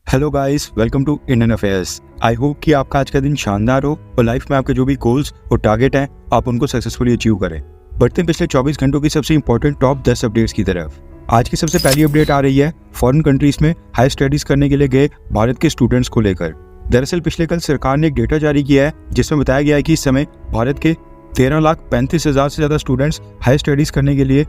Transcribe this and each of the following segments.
Hello guys, welcome to Indian affairs. I hope कि आपका आज का दिन शानदार हो और लाइफ में आपके जो भी गोल्स और टारगेट हैं आप उनको सक्सेसफुली अचीव करें। बढ़ते हैं पिछले 24 घंटों की सबसे इंपॉर्टेंट टॉप 10 अपडेट्स की तरफ। आज की सबसे पहली अपडेट आ रही है फॉरेन कंट्रीज में हाई स्टडीज करने के लिए गए भारत के स्टूडेंट्स को लेकर। दरअसल पिछले कल सरकार ने एक डेटा जारी किया है जिसमें बताया गया है कि इस समय भारत के 13,35,000 से ज्यादा स्टूडेंट्स हाई स्टडीज करने के लिए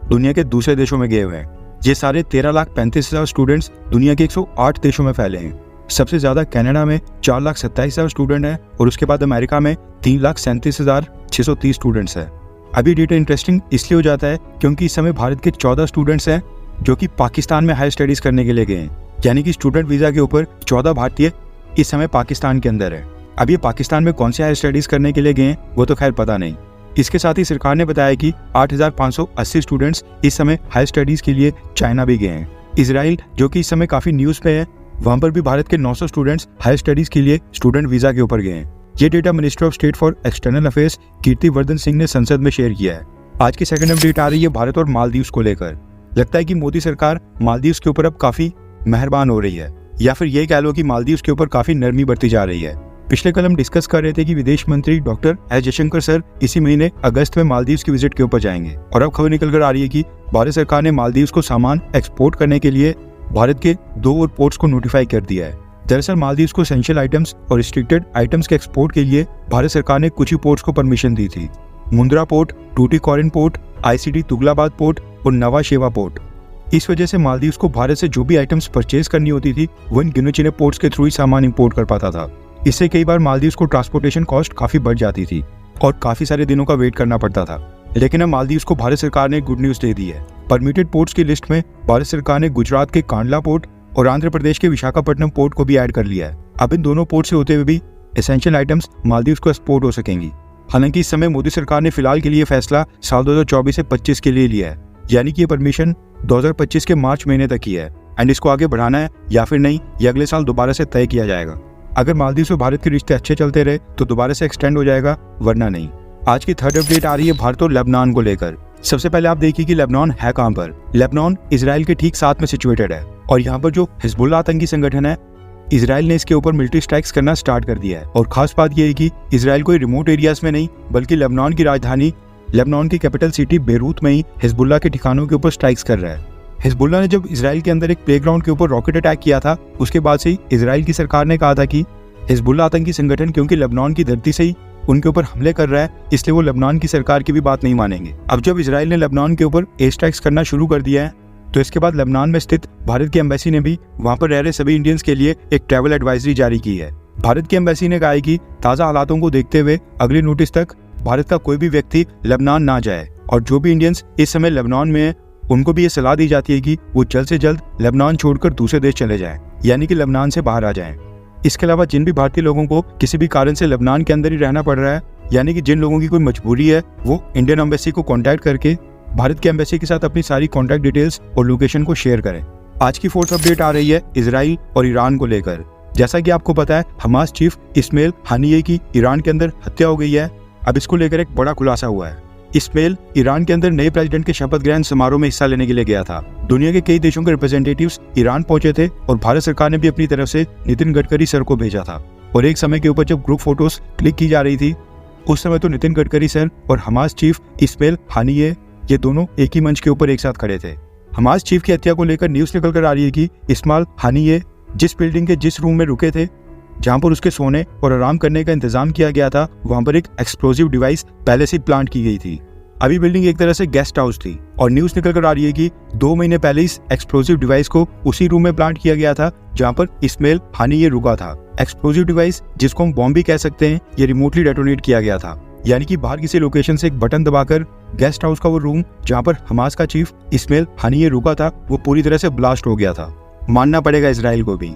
दुनिया के दूसरे देशों में गए हुए हैं। ये सारे 13,35,000 स्टूडेंट्स दुनिया के 108 देशों में फैले हैं। सबसे ज्यादा कनाडा में 4,27,000 स्टूडेंट हैं और उसके बाद अमेरिका में 3,37,630 स्टूडेंट्स हैं। अभी डेटा इंटरेस्टिंग इसलिए हो जाता है क्योंकि इस समय भारत के 14 स्टूडेंट्स हैं जो कि पाकिस्तान में हाई स्टडीज करने के लिए गए हैं, यानी कि स्टूडेंट वीजा के ऊपर 14 भारतीय इस समय पाकिस्तान के अंदर है। अब ये पाकिस्तान में कौन से हाई स्टडीज करने के लिए गए हैं वो तो खैर पता नहीं। इसके साथ ही सरकार ने बताया कि 8,580 स्टूडेंट्स इस समय हाई स्टडीज के लिए चाइना भी गए हैं। इजराइल जो कि इस समय काफी न्यूज पे है, वहां पर भी भारत के 900 स्टूडेंट्स हाई स्टडीज के लिए स्टूडेंट वीजा के ऊपर गए हैं। ये data minister of state for external affairs Kirti Vardhan Singh ने संसद में शेयर किया है। आज की सेकंड अपडेट आ रही है भारत और मालदीव्स को लेकर। लगता है कि मोदी सरकार मालदीव्स के ऊपर अब काफी मेहरबान हो रही है, या फिर ये कह लो कि मालदीव्स के ऊपर काफी नरमी बरती जा रही है। पिछले कल हम डिस्कस कर रहे थे कि विदेश मंत्री डॉक्टर एस जयशंकर सर इसी महीने अगस्त में मालदीव्स की विजिट के ऊपर जाएंगे, और अब खबर निकल कर आ रही है कि भारत सरकार ने मालदीव्स को सामान एक्सपोर्ट करने के लिए भारत के 2 और पोर्ट्स को नोटिफाई कर दिया है। दरअसल मालदीव्स को एसेंशियल आइटम्स और रिस्ट्रिक्टेड आइटम्स के एक्सपोर्ट के लिए भारत सरकार ने कुछ ही पोर्ट्स को परमिशन दी थी। Mundra port, Tuticorin port, ICD Tughlakabad port और नवा शेवा पोर्ट। इस वजह से मालदीव्स को भारत से जो भी आइटम्स परचेज करनी होती थी वो इन गिने चुने पोर्ट्स के थ्रू ही सामान इंपोर्ट कर पाता था। इससे कई बार मालदीव्स को ट्रांसपोर्टेशन कॉस्ट काफी बढ़ जाती थी और काफी सारे दिनों का वेट करना पड़ता था। लेकिन अब मालदीव्स को भारत सरकार ने गुड न्यूज दे दी है। परमिटेड पोर्ट्स की लिस्ट में भारत सरकार ने गुजरात के कांडला पोर्ट और आंध्र प्रदेश के विशाखापट्टनम पोर्ट को भी ऐड कर लिया है। अब इन दोनों पोर्ट से होते हुए भी एसेंशियल आइटम्स मालदीव्स को एक्सपोर्ट हो सकेंगी। हालांकि इस समय मोदी सरकार ने फिलहाल के लिए फैसला साल 2024 से 25 के लिए लिया है, यानी कि ये परमिशन 2025 के मार्च महीने तक की है एंड इसको आगे बढ़ाना है या फिर नहीं ये अगले साल दोबारा से तय किया जाएगा। अगर मालदीव से भारत के रिश्ते अच्छे चलते रहे तो दोबारा से एक्सटेंड हो जाएगा, वरना नहीं। आज की थर्ड अपडेट आ रही है भारत और लेबनान को लेकर। सबसे पहले आप देखिए कि लेबनान है कहां पर। लेबनान इजराइल के ठीक साथ में सिचुएटेड है और यहाँ पर जो हिजबुल्लाह आतंकी संगठन है, इजराइल ने इसके ऊपर मिलिट्री स्ट्राइक्स करना स्टार्ट कर दिया है। और खास बात यह है कि इजराइल कोई रिमोट एरियाज में नहीं बल्कि लेबनान की राजधानी, लेबनान की कैपिटल सिटी बेरूत में ही हिजबुल्लाह के ठिकानों के ऊपर स्ट्राइक्स कर रहा है। हिजबुल्लाह ने जब इजराइल के अंदर एक प्लेग्राउंड के ऊपर रॉकेट अटैक किया था, उसके बाद से ही इजराइल की सरकार ने कहा था कि हिजबुल्लाह आतंकी संगठन क्योंकि लेबनान की धरती से ही उनके ऊपर हमले कर रहा है, इसलिए वो लेबनान की सरकार की भी बात नहीं मानेंगे। अब जब इजराइल ने लेबनान के ऊपर एयर स्ट्राइक्स करना शुरू कर दिया है तो इसके बाद लेबनान में स्थित भारत की एम्बेसी ने भी वहां पर रह रहे सभी इंडियंस के लिए एक ट्रैवल एडवाइजरी जारी की है। भारत की एम्बेसी ने कहा है कि ताज़ा हालातों को देखते हुए अगले नोटिस तक भारत का कोई भी व्यक्ति लेबनान ना जाए, और जो भी इंडियंस इस समय लेबनान में है उनको भी ये सलाह दी जाती है कि वो जल्द से जल्द लेबनान छोड़कर दूसरे देश चले जाएं, यानी कि लेबनान से बाहर आ जाएं। इसके अलावा जिन भी भारतीय लोगों को किसी भी कारण से लेबनान के अंदर ही रहना पड़ रहा है, यानी कि जिन लोगों की कोई मजबूरी है, वो इंडियन एम्बेसी को कांटेक्ट करके भारत की एम्बेसी के साथ अपनी सारी कांटेक्ट डिटेल्स और लोकेशन को शेयर करें। आज की फोर्थ अपडेट आ रही है इजराइल और ईरान को लेकर। जैसा कि आपको पता है, हमास चीफ इस्माइल हानिये की ईरान के अंदर हत्या हो गई है। अब इसको लेकर एक बड़ा खुलासा हुआ है। इस्माइल ईरान के अंदर नए प्रेसिडेंट के शपथ ग्रहण समारोह में हिस्सा लेने के लिए गया था। दुनिया के कई देशों के रिप्रेजेंटेटिव्स ईरान पहुंचे थे और भारत सरकार ने भी अपनी तरफ से नितिन गडकरी सर को भेजा था। और एक समय के ऊपर जब ग्रुप फोटोज क्लिक की जा रही थी, उस समय तो नितिन गडकरी सर और हमास चीफ इस्माइल हानिये ये दोनों एक ही मंच के ऊपर एक साथ खड़े थे। हमास चीफ की हत्या को लेकर न्यूज निकल कर आ रही है कि इस्माइल हानिये जिस बिल्डिंग के जिस रूम में रुके थे, जहां पर उसके सोने और आराम करने का इंतजाम किया गया था, वहां पर एक एक्सप्लोजिव डिवाइस पहले से प्लांट की गई थी। अभी बिल्डिंग एक तरह से गेस्ट हाउस थी और न्यूज निकल कर आ रही है कि 2 महीने पहले इस एक्सप्लोजिव डिवाइस को उसी रूम में प्लांट किया गया था जहां पर इस्माइल हानिये रुका था। एक्सप्लोजिव डिवाइस, जिसको हम बॉम्ब भी कह सकते हैं, ये रिमोटली डेटोनेट किया गया था, यानी कि बाहर किसी लोकेशन से एक बटन दबाकर गेस्ट हाउस का वो रूम जहां पर हमास का चीफ इस्माइल हानिये रुका था वो पूरी तरह से ब्लास्ट हो गया था। मानना पड़ेगा इजराइल को भी।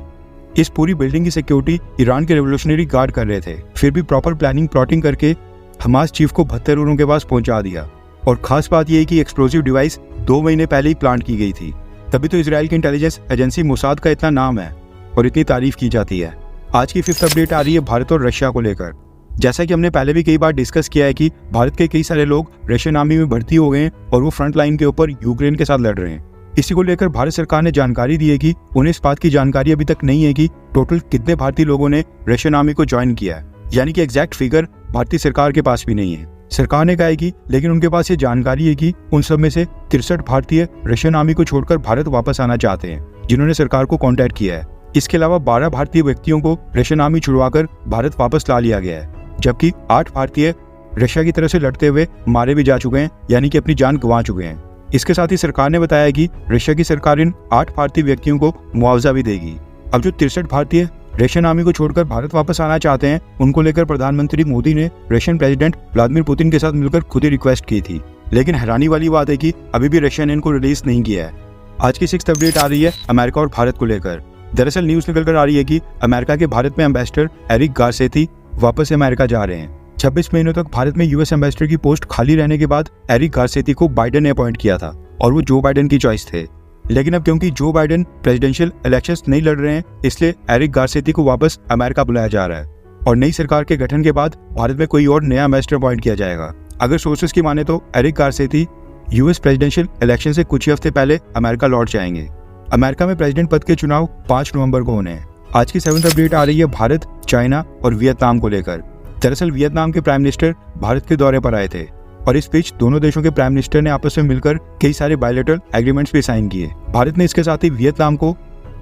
इस पूरी बिल्डिंग की सिक्योरिटी ईरान के रेवोल्यूशनरी गार्ड कर रहे थे, फिर भी प्रॉपर प्लानिंग प्लॉटिंग करके हमास चीफ को 72 उनके पास पहुंचा दिया। और खास बात यह है कि एक्सप्लोजिव डिवाइस 2 महीने पहले ही प्लांट की गई थी। तभी तो इजराइल की इंटेलिजेंस एजेंसी मोसाद का इतना नाम है और इतनी तारीफ की जाती है। आज की फिफ्थ अपडेट आ रही है भारत और रशिया को लेकर। जैसा कि हमने पहले भी कई बार डिस्कस किया है कि भारत के कई सारे लोग रशियन आर्मी में भर्ती हो गए हैं और वो फ्रंट लाइन के ऊपर यूक्रेन के साथ लड़ रहे हैं। इसी को लेकर भारत सरकार ने जानकारी दी है कि उन्हें इस बात की जानकारी अभी तक नहीं है कि टोटल कितने भारतीय लोगों ने रशियन आर्मी को ज्वाइन किया है, यानी कि एग्जैक्ट फिगर भारतीय सरकार के पास भी नहीं है। सरकार ने कहा है कि लेकिन उनके पास ये जानकारी है कि उन सब में से 63 भारतीय रशियन आर्मी को छोड़कर भारत वापस आना चाहते हैं, जिन्होंने सरकार को कॉन्टैक्ट किया है। इसके अलावा 12 भारतीय व्यक्तियों को रशियन आर्मी छुड़वाकर भारत वापस ला लिया गया है, जबकि 8 भारतीय रशिया की तरफ से लड़ते हुए मारे भी जा चुके हैं, यानी कि अपनी जान गंवा चुके हैं। इसके साथ ही सरकार ने बताया कि रशिया की सरकार इन 8 भारतीय व्यक्तियों को मुआवजा भी देगी। अब जो 63 भारतीय रशियन आर्मी को छोड़कर भारत वापस आना चाहते हैं, उनको लेकर प्रधानमंत्री मोदी ने रशियन प्रेसिडेंट व्लादिमीर पुतिन के साथ मिलकर खुद ही रिक्वेस्ट की थी, लेकिन हैरानी वाली बात है कि अभी भी रशिया ने इनको रिलीज नहीं किया है। आज की 6th अपडेट आ रही है अमेरिका और भारत को लेकर। दरअसल न्यूज निकल कर आ रही है कि अमेरिका के भारत में एम्बेसडर एरिक गारसेती वापस अमेरिका जा रहे हैं। 26 महीनों तक भारत में यूएस एम्बेसडर की पोस्ट खाली रहने के बाद एरिक गारसेती को बाइडेन ने अपॉइंट किया था और वो जो बाइडेन की चॉइस थे, लेकिन अब क्योंकि जो बाइडेन प्रेसिडेंशियल इलेक्शंस नहीं लड़ रहे हैं, इसलिए एरिक गारसेती को वापस अमेरिका बुलाया जा रहा है और नई सरकार के गठन के बाद भारत में कोई और नया एम्बेसडर अपॉइंट किया जाएगा। अगर सोर्सेस की माने तो एरिक गारसेती यूएस प्रेसिडेंशियल इलेक्शन से कुछ ही हफ्ते पहले अमेरिका लौट जाएंगे। अमेरिका में प्रेसिडेंट पद के चुनाव 5 नवंबर को होने हैं। आज की 7th अपडेट आ रही है भारत, चाइना और वियतनाम को लेकर। दरअसल वियतनाम के प्राइम मिनिस्टर भारत के दौरे पर आए थे और इस बीच दोनों देशों के प्राइम मिनिस्टर ने आपस में मिलकर कई सारे बायलैटरल एग्रीमेंट्स भी साइन किए। भारत ने इसके साथ ही वियतनाम को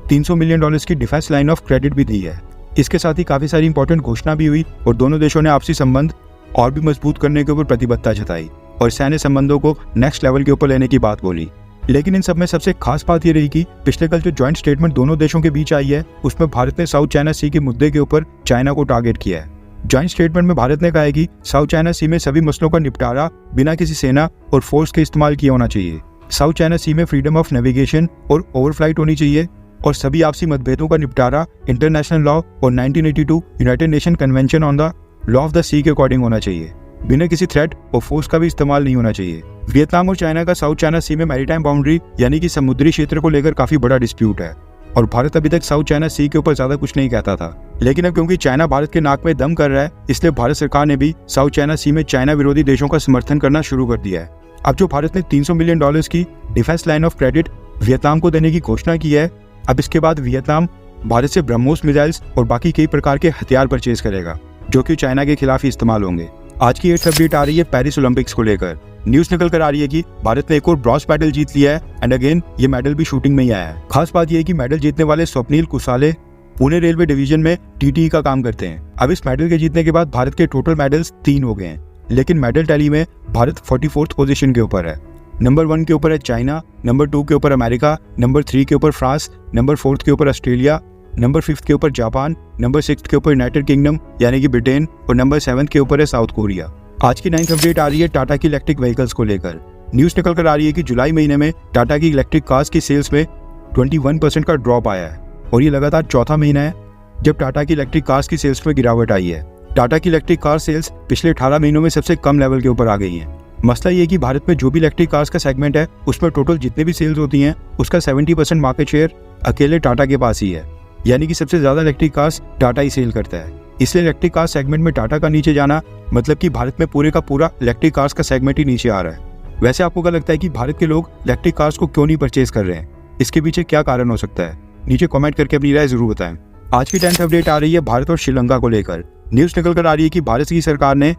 $300 मिलियन की डिफेंस लाइन ऑफ क्रेडिट भी दी है। इसके साथ ही काफी सारी इंपॉर्टेंट घोषणा भी हुई और दोनों देशों ने आपसी संबंध और भी मजबूत करने के ऊपर प्रतिबद्धता जताई और सैन्य संबंधों को नेक्स्ट लेवल के ऊपर लेने की बात बोली। लेकिन इन सब में सबसे खास बात ये रही कि पिछले कल जो ज्वाइंट स्टेटमेंट दोनों देशों के बीच आई है, उसमें भारत ने साउथ चाइना सी के मुद्दे के ऊपर चाइना को टारगेट किया है। ज्वाइंट स्टेटमेंट में भारत ने कहा है कि साउथ चाइना सी में सभी मसलों का निपटारा बिना किसी सेना और फोर्स के इस्तेमाल किया होना चाहिए। साउथ चाइना सी में फ्रीडम ऑफ नेविगेशन और ओवरफ्लाइट होनी चाहिए और सभी आपसी मतभेदों का निपटारा इंटरनेशनल लॉ और 1982 united nation convention on the law of the sea के अकॉर्डिंग होना चाहिए। बिना किसी थ्रेट और फोर्स का भी इस्तेमाल नहीं होना चाहिए। वियतनाम और चाइना का साउथ चाइना सी में मैरीटाइम बाउंड्री यानी कि समुद्री क्षेत्र को लेकर काफी बड़ा डिस्प्यूट है और भारत अभी तक साउथ चाइना सी के ऊपर ज्यादा कुछ नहीं कहता था, लेकिन अब क्योंकि चाइना भारत के नाक में दम कर रहा है, इसलिए भारत सरकार ने भी साउथ चाइना सी में चाइना विरोधी देशों का समर्थन करना शुरू कर दिया है। अब जो भारत ने $300 मिलियन की defence line of credit Vietnam को देने की घोषणा की है, अब इसके बाद वियतनाम भारत से ब्रह्मोस मिसाइल्स और बाकी कई प्रकार के हथियार परचेज करेगा, जो कि चाइना के खिलाफ ही इस्तेमाल होंगे। आज की 8th अपडेट आ रही है पेरिस ओलंपिक्स को लेकर। न्यूज निकल कर आ रही है कि भारत ने एक और ब्रॉन्ज मेडल जीत लिया है एंड अगेन ये मेडल भी शूटिंग में ही आया है। खास बात यह है कि मेडल जीतने वाले स्वप्निल कुसाले पुणे रेलवे डिवीजन में टीटी का काम करते हैं। अब इस मेडल के जीतने के बाद भारत के टोटल मेडल्स 3 हो गए हैं, लेकिन मेडल टैली में भारत 44th पोजीशन के ऊपर है। नंबर 1 के ऊपर है चाइना, नंबर 2 के ऊपर अमेरिका, नंबर 3 के ऊपर फ्रांस, नंबर 4 के ऊपर ऑस्ट्रेलिया, नंबर 5 के ऊपर जापान, नंबर 6 के ऊपर यूनाइटेड किंगडम यानी कि ब्रिटेन और नंबर 7 के ऊपर है साउथ कोरिया। आज की 9th अपडेट आ रही है टाटा की इलेक्ट्रिक व्हीकल्स को लेकर। न्यूज निकल कर आ रही है कि जुलाई महीने में टाटा की इलेक्ट्रिक कार्स की सेल्स में 21% का ड्रॉप आया है और ये लगातार चौथा महीना है जब टाटा की इलेक्ट्रिक कार्स की सेल्स में गिरावट आई है। टाटा की इलेक्ट्रिक कार सेल्स पिछले 18 महीनों में सबसे कम लेवल के ऊपर आ गई हैं। मसला ये है कि भारत में जो भी इलेक्ट्रिक कार्स का सेगमेंट है, उसमें टोटल जितने भी सेल्स होती हैं उसका 70% मार्केट शेयर अकेले टाटा के पास ही है, यानी कि सबसे ज्यादा इलेक्ट्रिक कार्स टाटा ही सेल करता है। इसलिए इलेक्ट्रिक कार सेगमेंट में टाटा का नीचे जाना मतलब कि भारत में पूरे का पूरा इलेक्ट्रिक कार्स का सेगमेंट ही नीचे आ रहा है। वैसे आपको क्या लगता है कि भारत के लोग इलेक्ट्रिक कार्स को क्यों नहीं परचेज कर रहे हैं? इसके पीछे क्या कारण हो सकता है? नीचे कमेंट करके अपनी राय जरूर बताएं। आज की 10th अपडेट आ रही है भारत और श्रीलंका को लेकर। न्यूज निकल कर आ रही है कि भारत की सरकार ने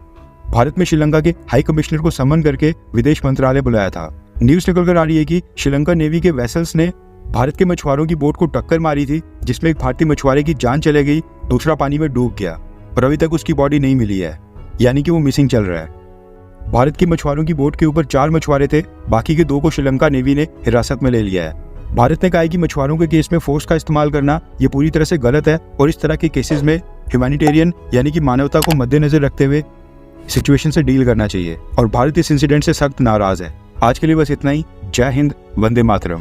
भारत में श्रीलंका के हाई कमिश्नर को समन करके विदेश मंत्रालय बुलाया था। न्यूज निकल कर आ रही है कि श्रीलंका नेवी के वेसल्स ने भारत के मछुआरों की बोट को टक्कर मारी थी, जिसमें एक भारतीय मछुआरे की जान चले गई, दूसरा पानी में डूब गया और अभी तक उसकी बॉडी नहीं मिली है, यानी कि वो मिसिंग चल रहा है। भारत के मछुआरों की बोट के ऊपर 4 मछुआरे थे, बाकी के 2 को श्रीलंका नेवी ने हिरासत में ले लिया है। भारत ने कहा है कि मछुआरों के केस में फोर्स का इस्तेमाल करना ये पूरी तरह से गलत है और इस तरह के केसेस में ह्यूमैनिटेरियन यानी कि मानवता को मद्देनजर रखते हुए सिचुएशन से डील करना चाहिए और भारत इस इंसिडेंट से सख्त नाराज है। आज के लिए बस इतना ही। जय हिंद, वंदे मातरम।